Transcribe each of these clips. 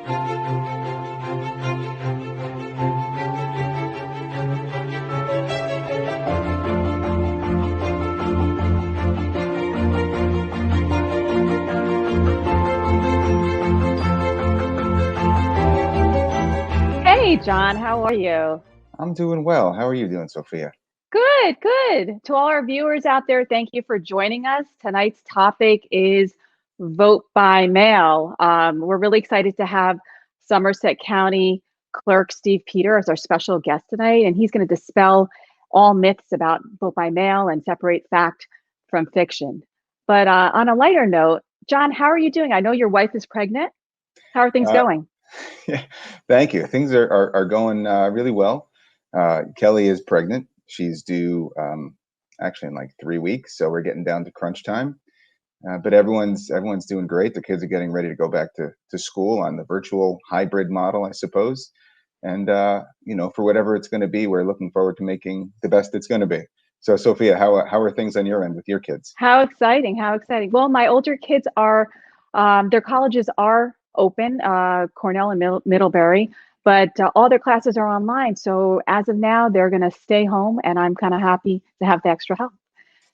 Hey, John, how are you? I'm doing well. How are you doing, Sophia? Good, good. To all our viewers out there, thank you for joining us. Tonight's topic is vote by mail. We're really excited to have Somerset County Clerk Steve Peter as our special guest tonight, and he's going to dispel all myths about vote by mail and separate fact from fiction. But on a lighter note, John, how are you doing? I know your wife is pregnant. How are things Uh, going? yeah, thank you. Things are going really well. Kelly is pregnant. She's due actually in like 3 weeks, so we're getting down to crunch time. But everyone's doing great. The kids are getting ready to go back to school on the virtual hybrid model, I suppose. And for whatever it's going to be, we're looking forward to making the best it's going to be. So, Sophia, how are things on your end with your kids? How exciting! How exciting! Well, my older kids are, their colleges are open, Cornell and Middlebury, but all their classes are online. So as of now, they're going to stay home, and I'm kind of happy to have the extra help.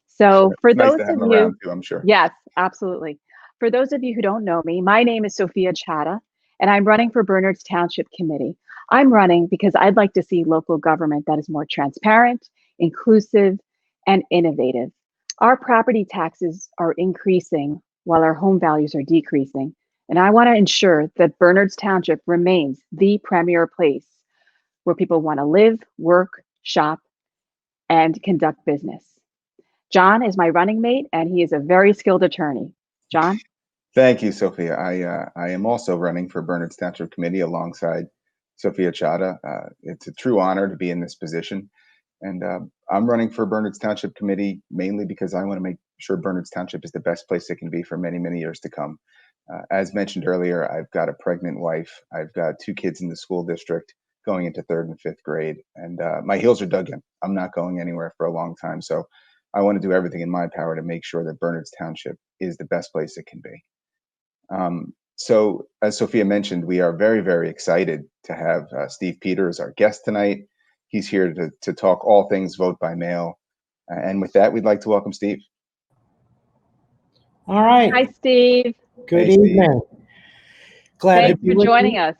So Sure. for It's nice those to have of them you, around too, I'm sure. yes, absolutely. For those of you who don't know me, my name is Sophia Chadda, and I'm running for Bernards Township Committee. I'm running because I'd like to see local government that is more transparent, inclusive, and innovative. Our property taxes are increasing while our home values are decreasing. And I want to ensure that Bernards Township remains the premier place where people want to live, work, shop, and conduct business. John is my running mate, and he is a very skilled attorney. John? Thank you, Sophia. I am also running for Bernards Township Committee alongside Sophia Chadda. It's a true honor to be in this position. And I'm running for Bernards Township Committee mainly because I want to make sure Bernards Township is the best place it can be for many, many years to come. As mentioned earlier, I've got a pregnant wife. I've got two kids in the school district going into third and fifth grade. And my heels are dug in. I'm not going anywhere for a long time. So I want to do everything in my power to make sure that Bernards Township is the best place it can be. So as Sophia mentioned, we are very, very excited to have Steve Peter as our guest tonight. He's here to talk all things vote by mail. And with that, we'd like to welcome Steve. All right. Hi, Steve. Good Hey, Steve. evening. Glad to Thanks be for with joining you. us.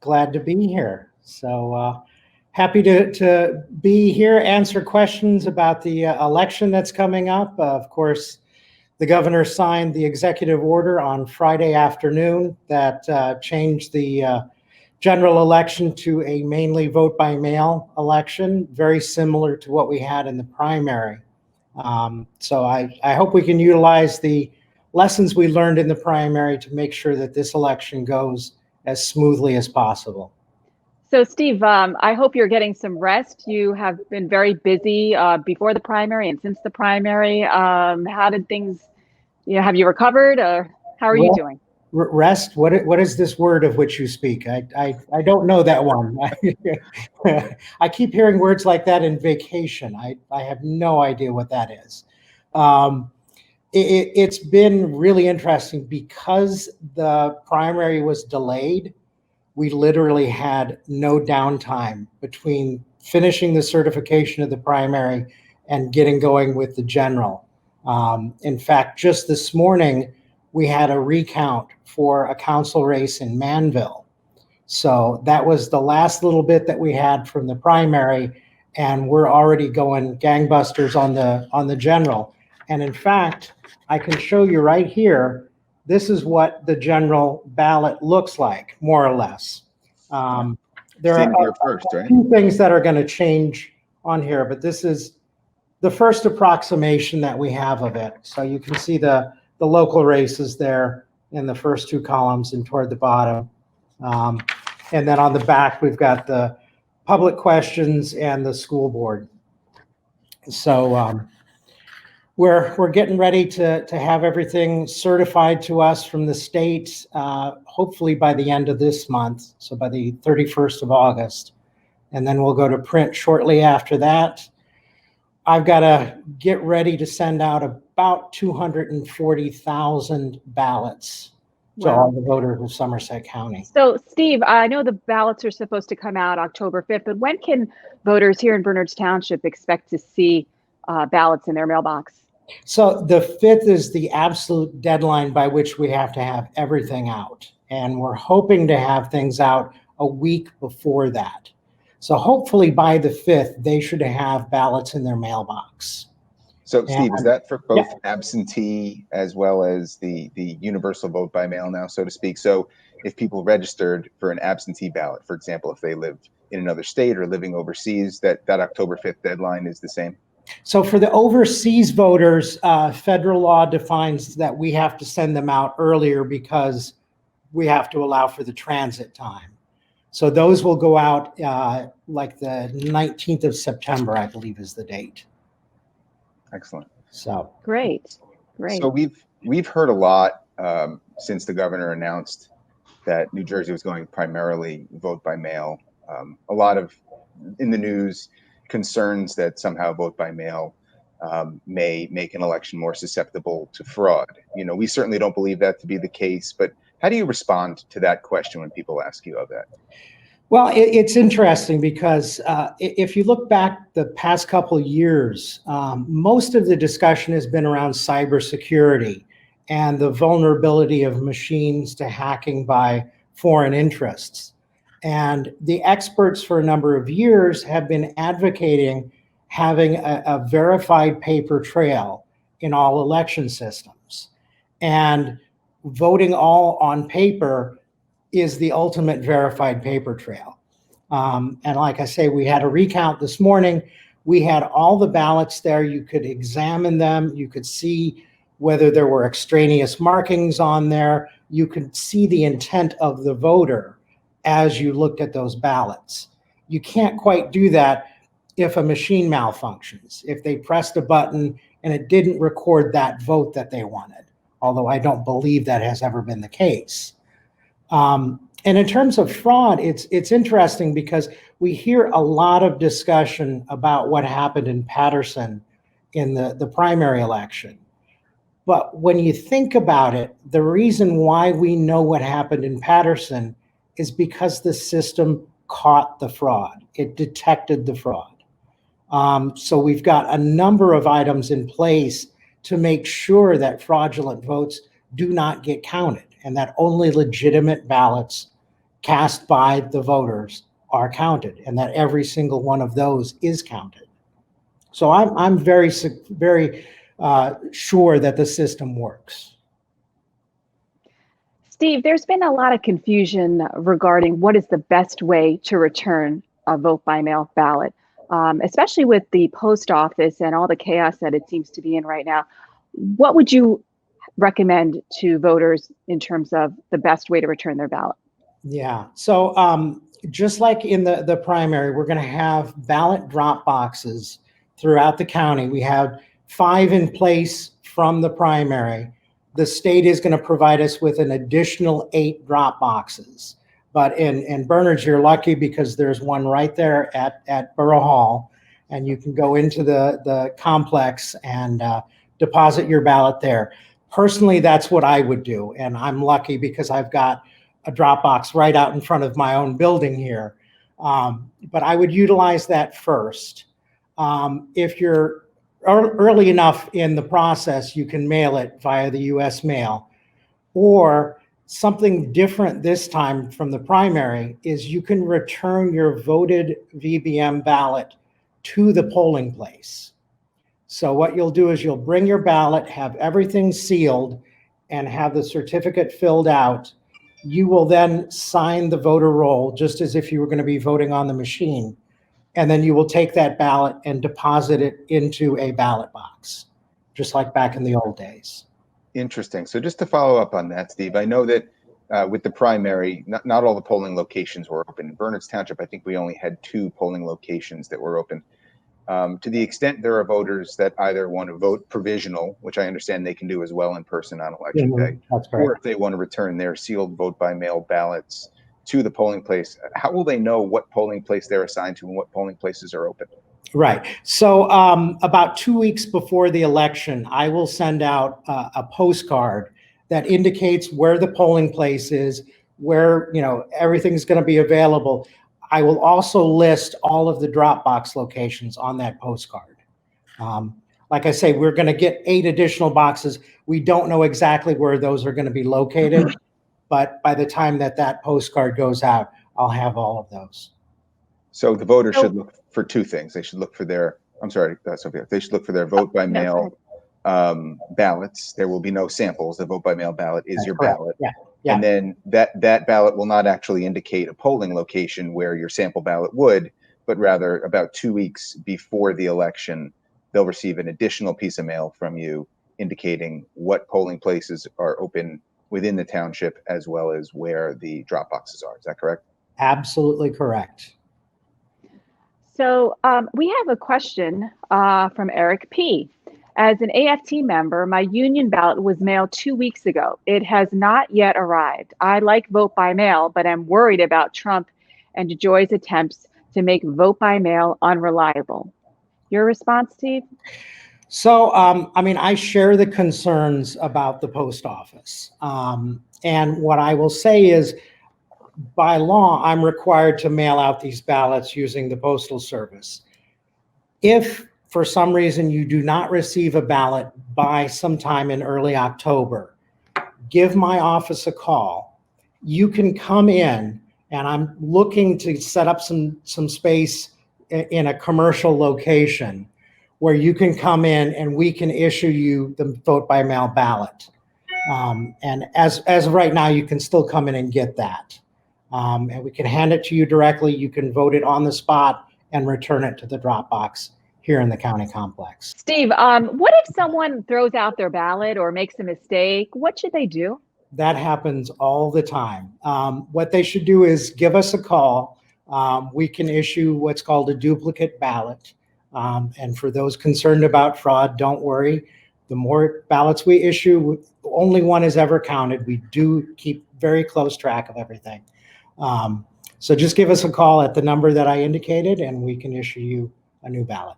Glad to be here. So happy to be here, answer questions about the election that's coming up. Of course, the governor signed the executive order on Friday afternoon that changed the general election to a mainly vote by mail election, very similar to what we had in the primary. So I hope we can utilize the lessons we learned in the primary to make sure that this election goes as smoothly as possible. So, Steve, I hope you're getting some rest. You have been very busy before the primary and since the primary. How did things, have you recovered, or how are you Well, doing? Rest, what is this word of which you speak? I don't know that one. I keep hearing words like that in vacation. I have no idea what that is. It's been really interesting because the primary was delayed. We literally had no downtime between finishing the certification of the primary and getting going with the general. In fact, just this morning, we had a recount for a council race in Manville. So that was the last little bit that we had from the primary, and we're already going gangbusters on the general. And in fact, I can show you right here, this is what the general ballot looks like, more or less. There Seeing are it here first, a right? few things that are going to change on here, but this is the first approximation that we have of it. So you can see the local races there in the first two columns and toward the bottom. And then on the back, we've got the public questions and the school board. So we're getting ready to have everything certified to us from the state, hopefully by the end of this month, so by the 31st of August. And then we'll go to print shortly after that. I've got to get ready to send out about 240,000 ballots to all Wow. the voters of Somerset County. So, Steve, I know the ballots are supposed to come out October 5th, but when can voters here in Bernards Township expect to see ballots in their mailbox? So the 5th is the absolute deadline by which we have to have everything out. And we're hoping to have things out a week before that. So hopefully by the 5th, they should have ballots in their mailbox. So, Steve, is that for both Yeah. absentee as well as the universal vote by mail now, so to speak? So if people registered for an absentee ballot, for example, if they lived in another state or living overseas, that October 5th deadline is the same? So for the overseas voters, federal law defines that we have to send them out earlier because we have to allow for the transit time. So those will go out like the 19th of September, I believe is the date. Excellent. So Great. So we've heard a lot since the governor announced that New Jersey was going primarily vote by mail. A lot of in the news concerns that somehow vote by mail may make an election more susceptible to fraud. We certainly don't believe that to be the case, but how do you respond to that question when people ask you of that? well, it's interesting because if you look back the past couple of years, most of the discussion has been around cybersecurity and the vulnerability of machines to hacking by foreign interests. And the experts for a number of years have been advocating having a verified paper trail in all election systems. And voting all on paper is the ultimate verified paper trail. And like I say, we had a recount this morning. We had all the ballots there. You could examine them. You could see whether there were extraneous markings on there. You could see the intent of the voter as you looked at those ballots. You can't quite do that if a machine malfunctions, if they pressed a button and it didn't record that vote that they wanted, although I don't believe that has ever been the case. And in terms of fraud, it's interesting because we hear a lot of discussion about what happened in Patterson in the primary election. But when you think about it, the reason why we know what happened in Patterson is because the system caught the fraud. It detected the fraud. So we've got a number of items in place to make sure that fraudulent votes do not get counted and that only legitimate ballots cast by the voters are counted and that every single one of those is counted. So I'm very sure that the system works. Steve, there's been a lot of confusion regarding what is the best way to return a vote by mail ballot, especially with the post office and all the chaos that it seems to be in right now. What would you recommend to voters in terms of the best way to return their ballot? Yeah, so just like in the primary, we're going to have ballot drop boxes throughout the county. We have 5 in place from the primary. The state is going to provide us with an additional 8 drop boxes. But in Bernards, you're lucky because there's one right there at Borough Hall, and you can go into the complex and deposit your ballot there. Personally, that's what I would do, and I'm lucky because I've got a drop box right out in front of my own building here. But I would utilize that first. If you're early enough in the process, you can mail it via the US mail. Or something different this time from the primary is you can return your voted VBM ballot to the polling place. So what you'll do is you'll bring your ballot, have everything sealed, and have the certificate filled out. You will then sign the voter roll just as if you were going to be voting on the machine. And then you will take that ballot and deposit it into a ballot box, just like back in the old days. Interesting. So just to follow up on that, Steve, I know that with the primary, not all the polling locations were open. In Bernards Township, I think we only had 2 polling locations that were open. To the extent there are voters that either want to vote provisional, which I understand they can do as well in person on election day, That's correct. or if they want to return their sealed vote by mail ballots to the polling place, how will they know what polling place they're assigned to and what polling places are open? Right. So about 2 weeks before the election, I will send out a postcard that indicates where the polling place is, where, you know, everything's going to be available. I will also list all of the drop box locations on that postcard. Like I say, we're going to get 8 additional boxes. We don't know exactly where those are going to be located, but by the time that that postcard goes out, I'll have all of those. So the voters should look for 2 things. They should look for their, I'm sorry, Sophia, they should look for their vote by mail ballots. There will be no samples. The vote by mail ballot is That's your correct. ballot. Yeah. Yeah. And then that ballot will not actually indicate a polling location where your sample ballot would, but rather about 2 weeks before the election, they'll receive an additional piece of mail from you indicating what polling places are open within the township as well as where the drop boxes are. Is that correct? Absolutely correct. So we have a question from Eric P. As an AFT member, my union ballot was mailed 2 weeks ago. It has not yet arrived. I like vote by mail, but I'm worried about Trump and DeJoy's attempts to make vote by mail unreliable. Your response, Steve? So, I mean, I share the concerns about the post office. And what I will say is, by law, I'm required to mail out these ballots using the Postal Service. If for some reason you do not receive a ballot by sometime in early October, give my office a call. You can come in, and I'm looking to set up some space in a commercial location where you can come in and we can issue you the vote by mail ballot. And as of right now, you can still come in and get that. And we can hand it to you directly. You can vote it on the spot and return it to the drop box here in the county complex. Steve, what if someone throws out their ballot or makes a mistake? What should they do? That happens all the time. What they should do is give us a call. We can issue what's called a duplicate ballot. And for those concerned about fraud, don't worry. The more ballots we issue, only one is ever counted. We do keep very close track of everything. So just give us a call at the number that I indicated, and we can issue you a new ballot.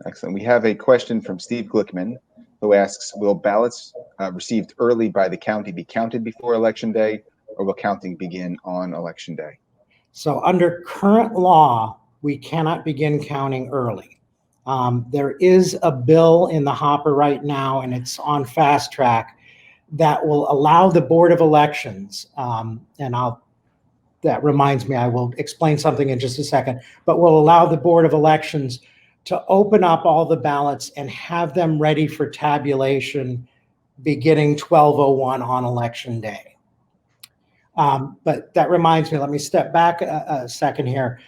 Excellent. We have a question from Steve Glickman, who asks, will ballots received early by the county be counted before Election Day, or will counting begin on Election Day? So under current law, we cannot begin counting early. There is a bill in the hopper right now, and it's on fast track, that will allow the Board of Elections, that reminds me, I will explain something in just a second, but will allow the Board of Elections to open up all the ballots and have them ready for tabulation beginning 12:01 on Election Day. But that reminds me, let me step back a second here.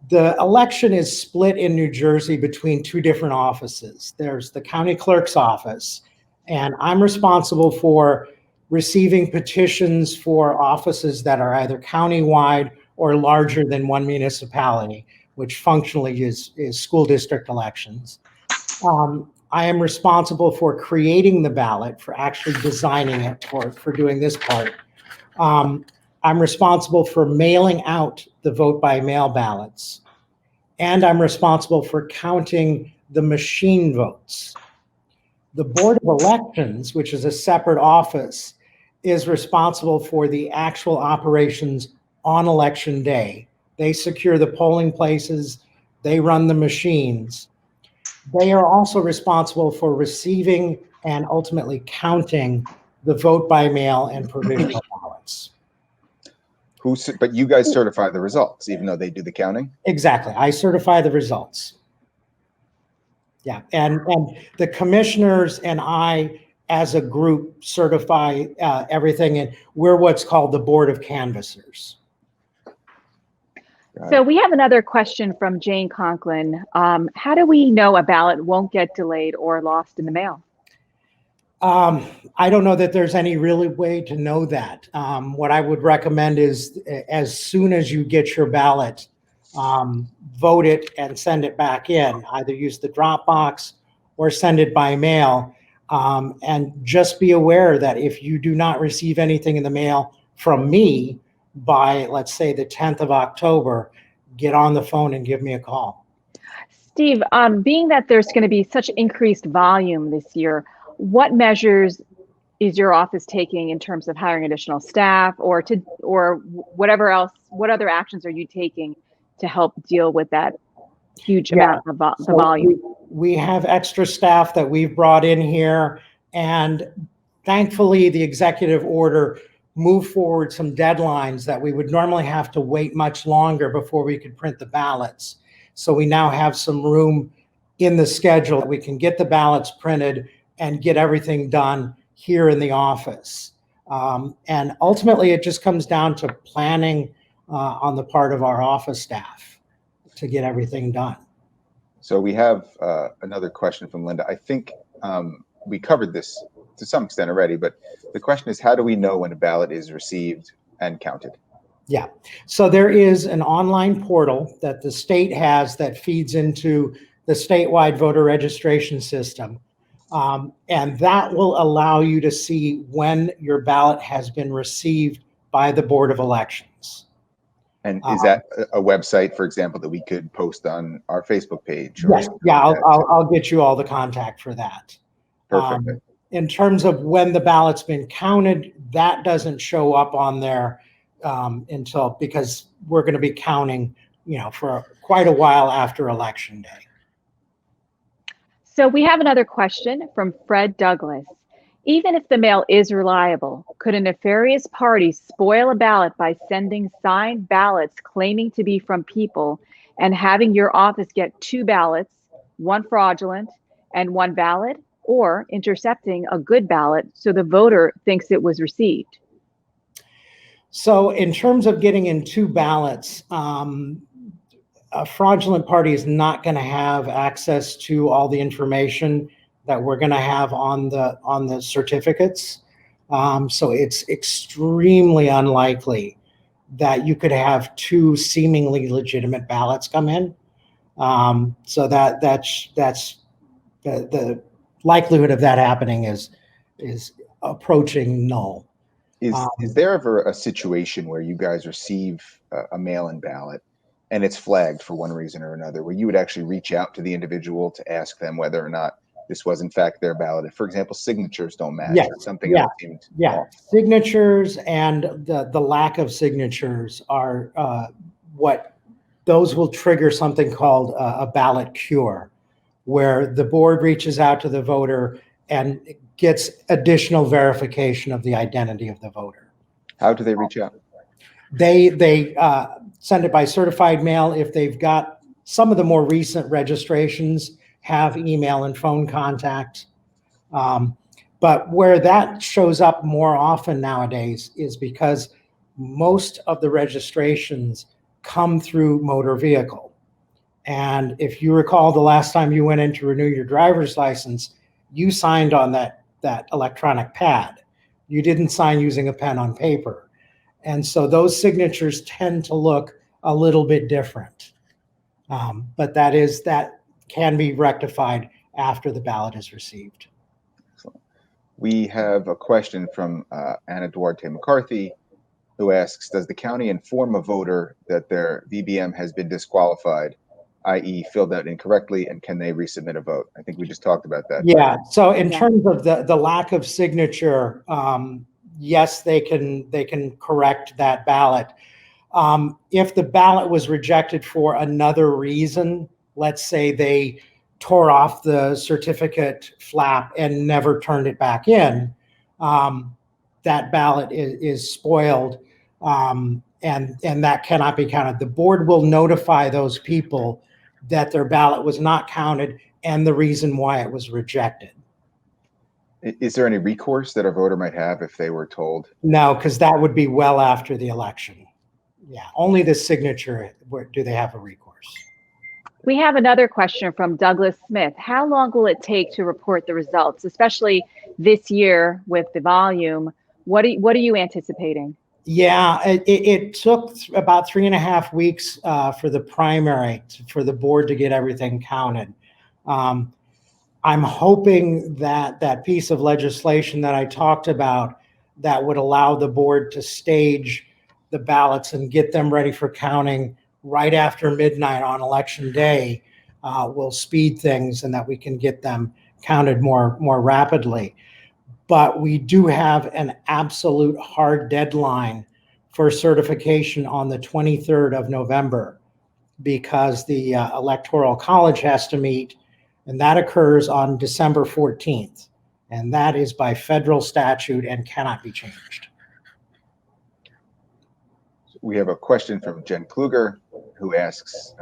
The election is split in New Jersey between 2 different offices. There's the county clerk's office, and I'm responsible for receiving petitions for offices that are either countywide or larger than one municipality, which functionally is school district elections. I am responsible for creating the ballot, for actually designing it, for doing this part. I'm responsible for mailing out the vote by mail ballots, and I'm responsible for counting the machine votes. The Board of Elections, which is a separate office, is responsible for the actual operations on Election Day. They secure the polling places, they run the machines. They are also responsible for receiving and ultimately counting the vote by mail and provisional ballots. But you guys certify the results, even though they do the counting? Exactly. I certify the results. Yeah, and the commissioners and I, as a group, certify everything, and we're what's called the Board of Canvassers. So we have another question from Jane Conklin. How do we know a ballot won't get delayed or lost in the mail? I don't know that there's any really way to know that. What I would recommend is, as soon as you get your ballot, vote it and send it back in. Either use the drop box or send it by mail. And just be aware that if you do not receive anything in the mail from me by, let's say, the 10th of October, get on the phone and give me a call. Steve, being that there's going to be such increased volume this year, what measures is your office taking in terms of hiring additional staff, or whatever else? What other actions are you taking to help deal with that huge amount of the volume? We have extra staff that we've brought in here, and thankfully the executive order moved forward some deadlines that we would normally have to wait much longer before we could print the ballots. So we now have some room in the schedule that we can get the ballots printed and get everything done here in the office. And ultimately, it just comes down to planning on the part of our office staff to get everything done. So we have another question from Linda. I think we covered this to some extent already, but the question is, how do we know when a ballot is received and counted? Yeah, so there is an online portal that the state has that feeds into the statewide voter registration system. And that will allow you to see when your ballot has been received by the Board of Elections. And is that a website, for example, that we could post on our Facebook page? Yes, yeah, I'll get you all the contact for that. Perfect. In terms of when the ballot's been counted, that doesn't show up on there because we're going to be counting, for quite a while after Election Day. So we have another question from Fred Douglas. Even if the mail is reliable, could a nefarious party spoil a ballot by sending signed ballots claiming to be from people and having your office get 2 ballots, 1 fraudulent and 1 valid, or intercepting a good ballot so the voter thinks it was received? So in terms of getting in 2 ballots, a fraudulent party is not going to have access to all the information that we're going to have on the certificates. So it's extremely unlikely that you could have 2 seemingly legitimate ballots come in. So that's the likelihood of that happening is approaching null. Is there ever a situation where you guys receive a mail-in ballot and it's flagged for one reason or another, where you would actually reach out to the individual to ask them whether or not this was in fact their ballot? If, for example, signatures don't match, yes. or something else seemed off. Signatures and the lack of signatures are those will trigger something called a ballot cure, where the board reaches out to the voter and gets additional verification of the identity of the voter. How do they reach out? They send it by certified mail. If they've got some of the more recent registrations have email and phone contact. But where that shows up more often nowadays is because most of the registrations come through motor vehicle. And if you recall, the last time you went in to renew your driver's license, you signed on that electronic pad. You didn't sign using a pen on paper. And so those signatures tend to look a little bit different. But that can be rectified after the ballot is received. Excellent. We have a question from Anna Duarte McCarthy, who asks, does the county inform a voter that their VBM has been disqualified, i.e. filled out incorrectly, and can they resubmit a vote? I think we just talked about that. Yeah, so in terms of the lack of signature, yes, they can correct that ballot. If the ballot was rejected for another reason, let's say they tore off the certificate flap and never turned it back in, that ballot is spoiled, and that cannot be counted. The board will notify those people that their ballot was not counted and the reason why it was rejected. Is there any recourse that a voter might have if they were told? No, because that would be well after the election. Yeah, only the signature do they have a recourse. We have another question from Douglas Smith. How long will it take to report the results, especially this year with the volume? What are you anticipating? Yeah, it took about 3.5 weeks for the primary for the board to get everything counted. I'm hoping that piece of legislation that I talked about that would allow the board to stage the ballots and get them ready for counting right after midnight on election day will speed things and that we can get them counted more rapidly. but we do have an absolute hard deadline for certification on the 23rd of November because the Electoral College has to meet, and that occurs on December 14th. And that is by federal statute and cannot be changed. We have a question from Jen Kluger, who asks,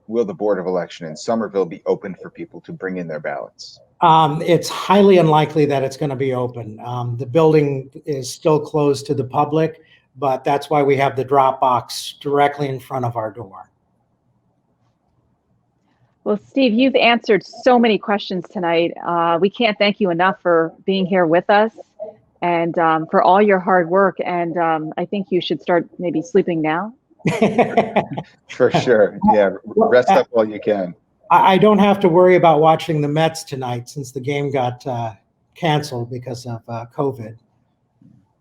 will the Board of Election in Somerville be open for people to bring in their ballots? It's highly unlikely that it's going to be open. The building is still closed to the public, but that's why we have the drop box directly in front of our door. Well, Steve, you've answered so many questions tonight. We can't thank you enough for being here with us and for all your hard work. And I think you should start maybe sleeping now. For sure. Yeah, rest up while you can. I don't have to worry about watching the Mets tonight since the game got canceled because of COVID.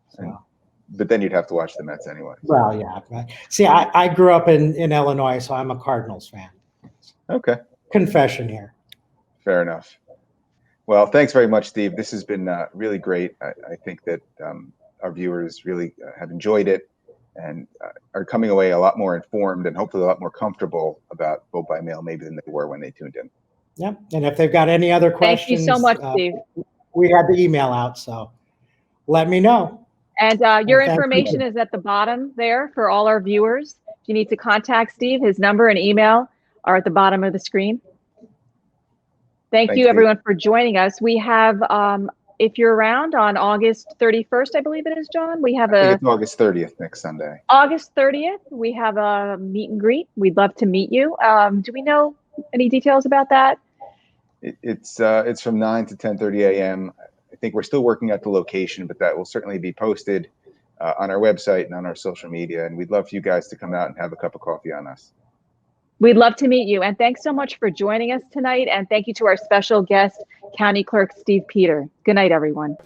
So. But then you'd have to watch the Mets anyway. Well, yeah. See, I grew up in Illinois, so I'm a Cardinals fan. Okay. Confession here. Fair enough. Well, thanks very much, Steve. This has been really great. I think that our viewers really have enjoyed it and are coming away a lot more informed and hopefully a lot more comfortable about vote by mail maybe than they were when they tuned in. Yeah, and if they've got any other questions, thank you so much, Steve. We had the email out, so let me know. And your information is at the bottom there for all our viewers. If you need to contact Steve, his number and email are at the bottom of the screen. Thanks, you, everyone, for joining us. We have, if you're around on August 31st, I believe it is, John, we have I think it's August 30th next Sunday. August 30th, we have a meet and greet. We'd love to meet you. Do we know any details about that? It's from 9 to 10:30 a.m. I think we're still working out the location, but that will certainly be posted on our website and on our social media. And we'd love for you guys to come out and have a cup of coffee on us. We'd love to meet you. And thanks so much for joining us tonight. And thank you to our special guest, County Clerk Steve Peter. Good night, everyone.